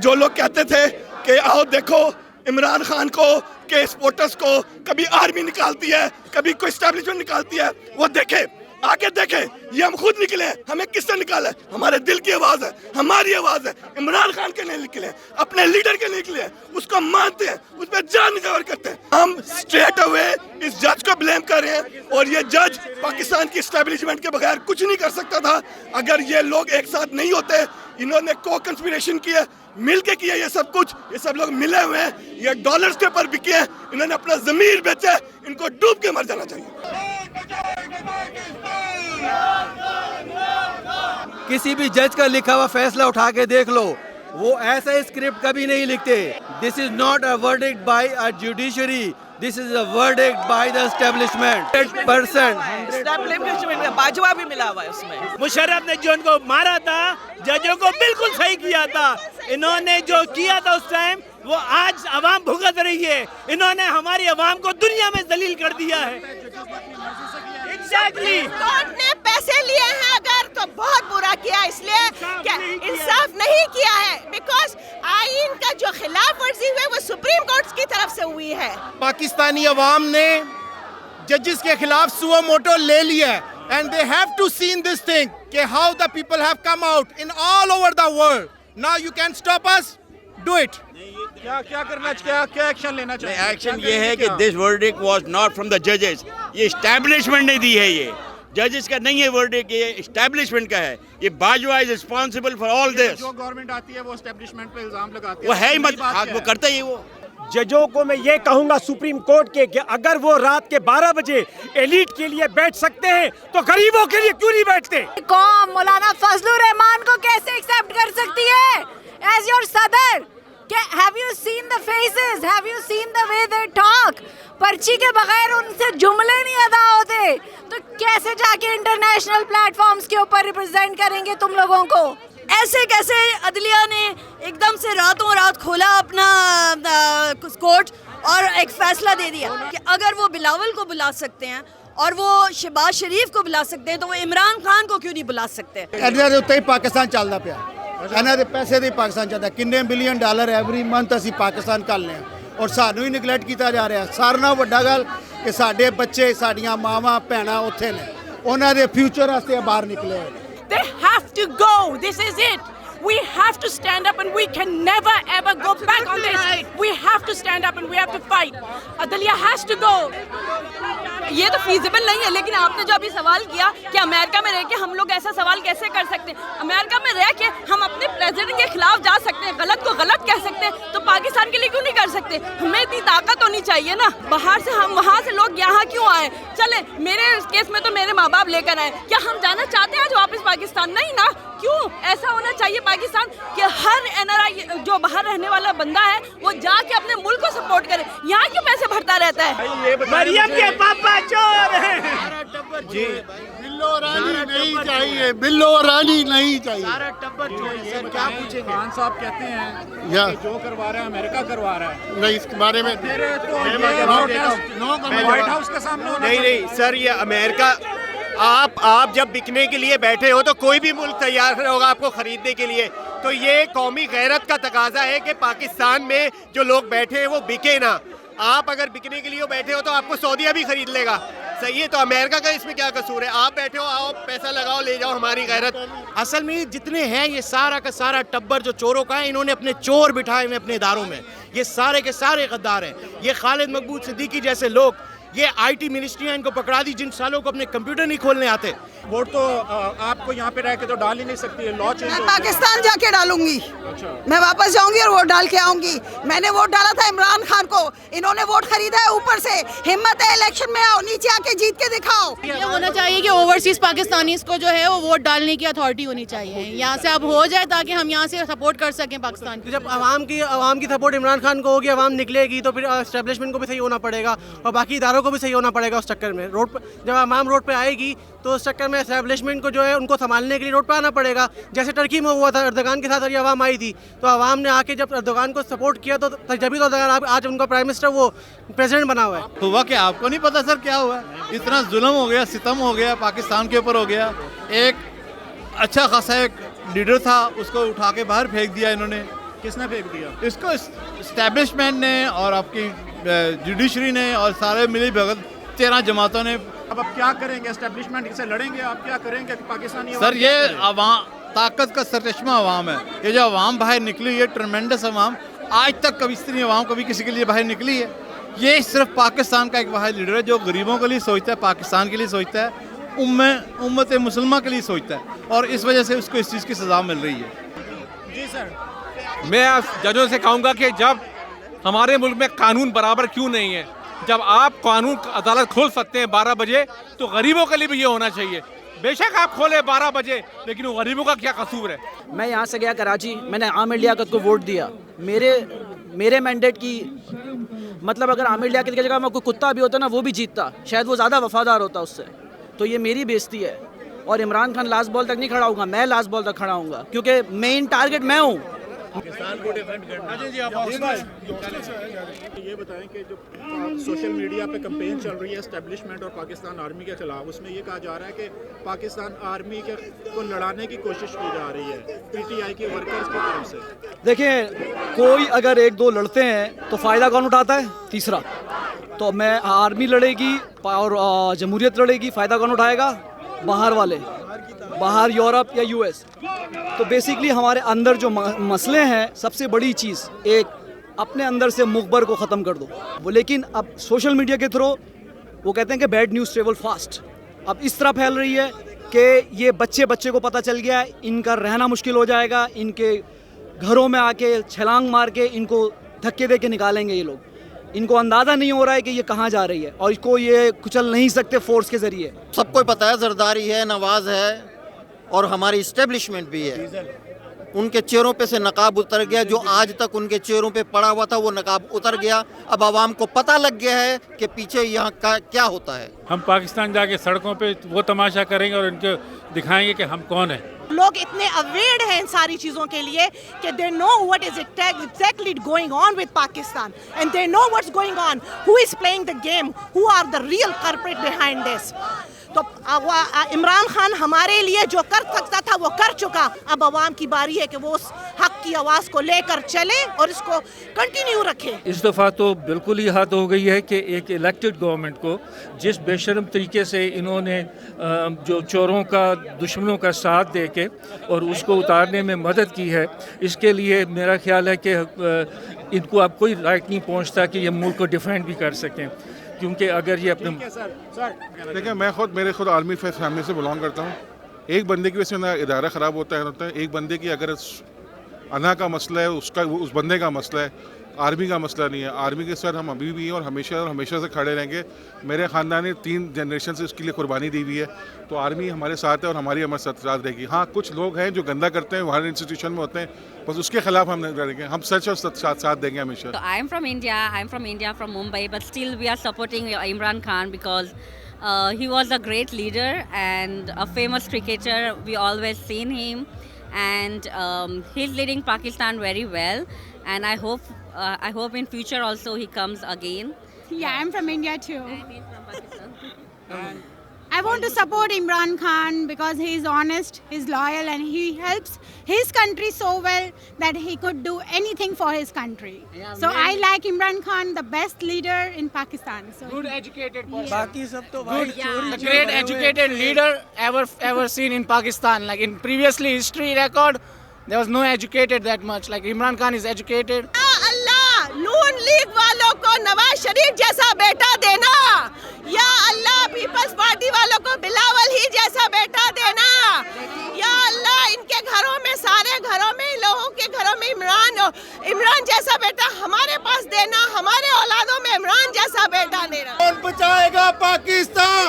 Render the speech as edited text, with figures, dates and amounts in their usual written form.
जो लोग कहते थे कि आओ देखो इमरान खान को के सपोर्टर्स को कभी आर्मी निकालती है, कभी कोई एस्टेब्लिशमेंट निकालती है, वो देखे, आगे देखे। ये हम खुद निकले, हमें किससे निकाला है? हमारे दिल की आवाज है, हमारी आवाज है। इमरान खान के नहीं निकले, अपने लीडर के निकले, उसको मानते हैं, उस पर जान निजावर करते हैं। हम स्ट्रेट अवे इस जज को ब्लेम कर रहे हैं और ये जज पाकिस्तान की एस्टेब्लिशमेंट के बगैर कुछ नहीं कर सकता था। अगर ये लोग एक साथ नहीं होते, इन्होंने को कंस्पिरेशन किया, मिल के किया ये सब कुछ, ये सब लोग मिले हुए हैं, ये डॉलर्स के ऊपर बिके हैं, इन्होंने अपना जमीर बेचा, इनको डूब के मर जाना चाहिए। किसी भी जज का लिखा हुआ फैसला उठा के देख लो, वो ऐसा स्क्रिप्ट कभी नहीं लिखते। This is not a verdict by a judiciary, this is a verdict by the establishment. 100% Bajwa भी मिला हुआ है उसमें। मुशर्रफ ने जो उनको मारा था, जजों को बिल्कुल सही किया था। इन्होंने जो किया था उस टाइम, वो आज अवाम भुगत रही है। इन्होंने हमारी अवाम को दुनिया में जलील कर दिया है। एग्जैक्टली। कोर्ट ने पैसे लिए हैं अगर, तो बहुत बुरा किया, इसलिए क्या इंसाफ नहीं किया है, बिकॉज आईन का जो खिलाफ वर्जी हुई है वो सुप्रीम कोर्ट की तरफ से हुई है। पाकिस्तानी अवाम ने जजेस के खिलाफ सुओ मोटो ले लिया है, and they have to see this thing कि how the people have come out in all over the world. Now you can stop us, do it. क्या करना चाहिए, क्या एक्शन लेना चाहिए? एक्शन ये है कि this verdict was not from the जजेस, ये एस्टैब्लिशमेंट ने दी है। ये जजेस का नहीं है वर्डिक्ट, ये एस्टैब्लिशमेंट का है। ये Bajwa is responsible for all this. जो गवर्नमेंट आती है वो एस्टैब्लिशमेंट पे इल्जाम लगाती है, वो है ही मत, वो करता ही वो। जजों को मैं ये कहूंगा सुप्रीम कोर्ट के कि अगर वो रात के 12 बजे एलीट के लिए बैठ सकते हैं तो गरीबों के लिए क्यों नहीं बैठते? कौम मौलाना फजलुर रहमान को कैसे एक्सेप्ट कर सकती है एज योर सदर? Have you seen the faces? Have you seen the way they talk? पर्ची के बगैर उनसे जुमले नहीं अदा होते, तो कैसे जाके इंटरनेशनल प्लेटफॉर्म्स के ऊपर रिप्रेजेंट करेंगे तुम लोगों को? ऐसे कैसे अदलिया ने एकदम से रातों रात खोला अपना कोर्ट और एक फैसला दे दिया कि अगर वो बिलावल को बुला सकते हैं और वो शहबाज शरीफ को बुला सकते हैं, तो वो इमरान खान को क्यों नहीं बुला सकते? उत्ते ही पाकिस्तान चलता पिया, ਇਹਨਾਂ ਦੇ ਪੈਸੇ ਦੇ ਪਾਕਿਸਤਾਨ ਚੱਲਦਾ। ਕਿੰਨੇ ਬਿਲੀਅਨ ਡਾਲਰ ਐਵਰੀ ਮੰਥ ਅਸੀਂ ਪਾਕਿਸਤਾਨ ਕੱਲ੍ਹ ਔਰ ਸਾਨੂੰ ਹੀ ਨੈਗਲੈਕਟ ਕੀਤਾ ਜਾ ਰਿਹਾ। ਸਾਰਿਆਂ ਨਾਲੋਂ ਵੱਡਾ ਗੱਲ ਕਿ ਸਾਡੇ ਬੱਚੇ, ਸਾਡੀਆਂ ਮਾਵਾਂ ਭੈਣਾਂ ਉੱਥੇ ਨੇ, ਉਹਨਾਂ ਦੇ ਫਿਊਚਰ ਵਾਸਤੇ ਬਾਹਰ ਨਿਕਲੇ ਹੋਏ। They have to go. This is it. We have to stand up and we can never ever go back on this. We have to stand up and we have to fight. Adaliya has to go. ये तो feasible नहीं है, लेकिन आपने जो अभी सवाल किया कि अमेरिका में रह के हम लोग ऐसा सवाल कैसे कर सकते हैं? अमेरिका में रह के हम अपने प्रेसिडेंट के खिलाफ जा सकते हैं, गलत को गलत कह सकते हैं, तो पाकिस्तान के लिए क्यों नहीं कर सकते? हमें इतनी ताकत होनी चाहिए ना। बाहर से हम, वहाँ से लोग यहाँ क्यों आए? चले, मेरे केस में तो मेरे माँ बाप लेकर आए, क्या हम जाना चाहते हैं आज वापस पाकिस्तान? नहीं ना। क्यों ऐसा होना चाहिए पाकिस्तान कि हर एनआरआई जो बाहर रहने वाला बंदा है वो जाके अपने मुल्क को सपोर्ट करे? यहाँ क्यों पैसे भरता रहता है? मरियम के पापा चोर हैं। जी, बिल्लो रानी नहीं चाहिए, बिल्लो रानी नहीं चाहिए। सारा टब्बर चाहिए। क्या पूछेंगे? खान साहब कहते हैं या जो करवा रहा है अमेरिका करवा रहा है। नहीं, इसके बारे में व्हाइट हाउस के सामने नहीं सर, ये अमेरिका, आप जब बिकने के लिए बैठे हो तो कोई भी मुल्क तैयार होगा आपको खरीदने के लिए। तो ये कौमी गैरत का तकाजा है कि पाकिस्तान में जो लोग बैठे हैं वो बिके ना। आप अगर बिकने के लिए बैठे हो तो आपको सऊदीया भी खरीद लेगा। सही है, तो अमेरिका का इसमें क्या कसूर है? आप बैठे हो, आओ पैसा लगाओ, ले जाओ हमारी गैरत। असल में जितने हैं ये सारा का सारा टब्बर जो चोरों का है, इन्होंने अपने चोर बिठाए हुए अपने इदारों में। ये सारे के सारे गद्दार हैं। ये खालिद मकबूल सिद्दीकी जैसे लोग, ये आईटी मिनिस्ट्रियाँ इनको पकड़ा दी जिन सालों को अपने कंप्यूटर नहीं खोलने आते। वोट तो आपको यहाँ पे रह के तो डाल ही नहीं सकती है, लॉ चेंज। मैं पाकिस्तान जाके डालूंगी। मैं वापस जाऊंगी और वोट डाल के आऊंगी। मैंने वोट डाला था इमरान खान को, इन्होंने वोट खरीदा है ऊपर से। हिम्मत है इलेक्शन में आओ, नीचे आके जीत के दिखाओ। ये होना चाहिए कि ओवरसीज पाकिस्तानीज को जो है वो वोट डालने की अथॉरिटी होनी चाहिए, यहाँ से अब हो जाए ताकि हम यहाँ से सपोर्ट कर सकें पाकिस्तान की। जब आवाम की सपोर्ट इमरान खान को होगी, आवाम निकलेगी, तो फिर एस्टेब्लिशमेंट को भी सही होना पड़ेगा और बाकी इदारों को भी सही होना पड़ेगा। उस चक्कर में रोड पर जब आवाम रोड पे आएगी तो उस चक्कर में एस्टेब्लिशमेंट को जो है उनको संभालने के लिए रोड पे आना पड़ेगा। जैसे टर्की में हुआ था, अर्दगान के साथ सारी आवाम आई थी, तो आवाम ने आके जब अर्दगान को सपोर्ट किया तो जब तो अर्दगान आज उनका प्राइम मिनिस्टर वो प्रेसिडेंट बना हुआ है। हुआ क्या आपको नहीं पता सर क्या हुआ? इतना जुल्म हो गया, सितम हो गया, पाकिस्तान के ऊपर हो गया। एक अच्छा खासा एक लीडर था, उसको उठा के बाहर फेंक दिया इन्होंने। किसने फेंक दिया? इसको इस्टेब्लिशमेंट ने और आपकी जुडिशरी ने और सारे मिली भगत 13 जमातों ने। अब आप क्या करेंगे? एस्टेब्लिशमेंट से लड़ेंगे? आप क्या करेंगे पाकिस्तानी? सर ये अवाम ताकत का सरचश्मा अवाम है। ये जो अवाम बाहर निकली है, ट्रमेंडस अवाम, आज तक कभी इतनी अवाम कभी किसी के लिए बाहर निकली है। ये सिर्फ पाकिस्तान का एक वाहिद लीडर है जो गरीबों के लिए सोचता है, पाकिस्तान के लिए सोचता है, उम्मत मुसलमान के लिए सोचता है, और इस वजह से उसको इस चीज़ की सज़ा मिल रही है। जी सर, मैं जजों से कहूँगा कि जब हमारे मुल्क में कानून बराबर क्यों नहीं है, जब आप कानून अदालत खोल सकते हैं 12 बजे, तो गरीबों के लिए भी ये होना चाहिए। बेशक आप खोले 12 बजे, लेकिन वो गरीबों का क्या कसूर है? मैं यहाँ से गया कराची, मैंने आमिर लियाकत को वोट दिया। मेरे मैंडेट की मतलब अगर आमिर लियाकत की जगह में कोई कुत्ता भी होता ना, वो भी जीतता, शायद वो ज़्यादा वफादार होता उससे। तो ये मेरी बेइज्जती है, और इमरान खान लास्ट बॉल तक नहीं खड़ा होगा, मैं लास्ट बॉल तक खड़ा हूँगा, क्योंकि मेन टारगेट मैं हूँ। पाकिस्तान को डिफेंड करना। ये बताएं कि जो सोशल मीडिया पे कैंपेन चल रही है एस्टेब्लिशमेंट और पाकिस्तान आर्मी के खिलाफ, उसमें ये कहा जा रहा है कि पाकिस्तान आर्मी को लड़ाने की कोशिश की जा रही है पीटीआई के वर्कर्स की तरफ से। देखिए, कोई अगर एक दो लड़ते हैं तो फ़ायदा कौन उठाता है? तीसरा। तो मैं आर्मी लड़ेगी और जमहूरियत लड़ेगी, फ़ायदा कौन उठाएगा? बाहर वाले, बाहर यूरोप या यूएस। तो बेसिकली हमारे अंदर जो मसले हैं, सबसे बड़ी चीज़ एक अपने अंदर से मुखबर को ख़त्म कर दो वो। लेकिन अब सोशल मीडिया के थ्रू वो कहते हैं कि बैड न्यूज़ ट्रेवल फास्ट। अब इस तरह फैल रही है कि ये बच्चे को पता चल गया, इनका रहना मुश्किल हो जाएगा, इनके घरों में आके छलांग मार के इनको धक्के दे के निकालेंगे ये लोग। इनको अंदाज़ा नहीं हो रहा है कि ये कहाँ जा रही है, और इसको ये कुचल नहीं सकते फोर्स के ज़रिए। सबको पता है, जरदारी है, नवाज है, और हमारी इस्टेब्लिशमेंट भी है। उनके चेहरों पे से नकाब उतर गया, जो आज तक उनके चेहरों पे पड़ा हुआ था वो नकाब उतर गया। अब आवाम को पता लग गया है कि पीछे यहाँ का क्या होता है। हम पाकिस्तान जाके सड़कों पे वो तमाशा करेंगे और इनको दिखाएंगे कि हम कौन हैं। लोग इतने अवेयर हैं इन सारी चीज़ों के लिए कि they know what is exactly going on with Pakistan, and they know what's going on, who is playing the game, who are the real culprit behind this. तो इमरान खान हमारे लिए जो कर सकता था वो कर चुका। अब आवाम की बारी है कि वो उस हक की आवाज़ को लेकर चले और इसको कंटिन्यू रखे। इस दफ़ा तो बिल्कुल ही हद हो गई है कि एक इलेक्टेड गवर्नमेंट को जिस बेशर्म तरीके से इन्होंने जो चोरों का, दुश्मनों का साथ दे के और उसको उतारने में मदद की है, इसके लिए मेरा ख्याल है कि इनको अब कोई राइट नहीं पहुँचता कि ये मुल्क को डिफेंड भी कर सकें, क्योंकि अगर ये अपने देखिए, मैं मेरे खुद आर्मी फैमिली से बिलोंग करता हूँ। एक बंदे की वजह से इदारा ख़राब होता है, एक बंदे की अगर अना का मसला है, उसका उस बंदे का मसला है, आर्मी का मसला नहीं है। आर्मी के साथ हम अभी भी हैं और हमेशा से खड़े रहेंगे। मेरे ख़ानदान ने 3 जनरेशन से उसके लिए कुर्बानी दी हुई है, तो आर्मी हमारे साथ है और हमारी हमारे साथ रहेगी। हाँ, कुछ लोग हैं जो गंदा करते हैं, हमारे इंस्टीट्यूशन में होते हैं, बस उसके खिलाफ हम नहीं लड़ेंगे, हम सच और साथ देंगे हमेशा। I am from India, from Mumbai, but still we are supporting Imran Khan because he was a great leader and a famous cricketer. We always seen him, and he's leading Pakistan very well. And I hope in future also he comes again. Yeah, I'm from India too. And he's from Pakistan. I want to support Imran Khan because he is honest, he's loyal, and he helps his country so well that he could do anything for his country. So I like Imran Khan, the best leader in Pakistan. So good educated person. बाकी सब तो Good, the great educated leader ever seen in Pakistan. Like in previously history record, there was no educated that much. Like Imran Khan is educated. Allah, Noon league वालों को नवाज शरीफ जैसा बेटा देना, या अल्लाह peoples party वालों को बिलावल ही जैसा बेटा देना, या अल्लाह इनके घरों में, सारे घरों में, लोगों के घरों में इमरान जैसा बेटा हमारे पास देना, हमारे औलादों में इमरान जैसा बेटा देना। कौन बचाएगा पाकिस्तान?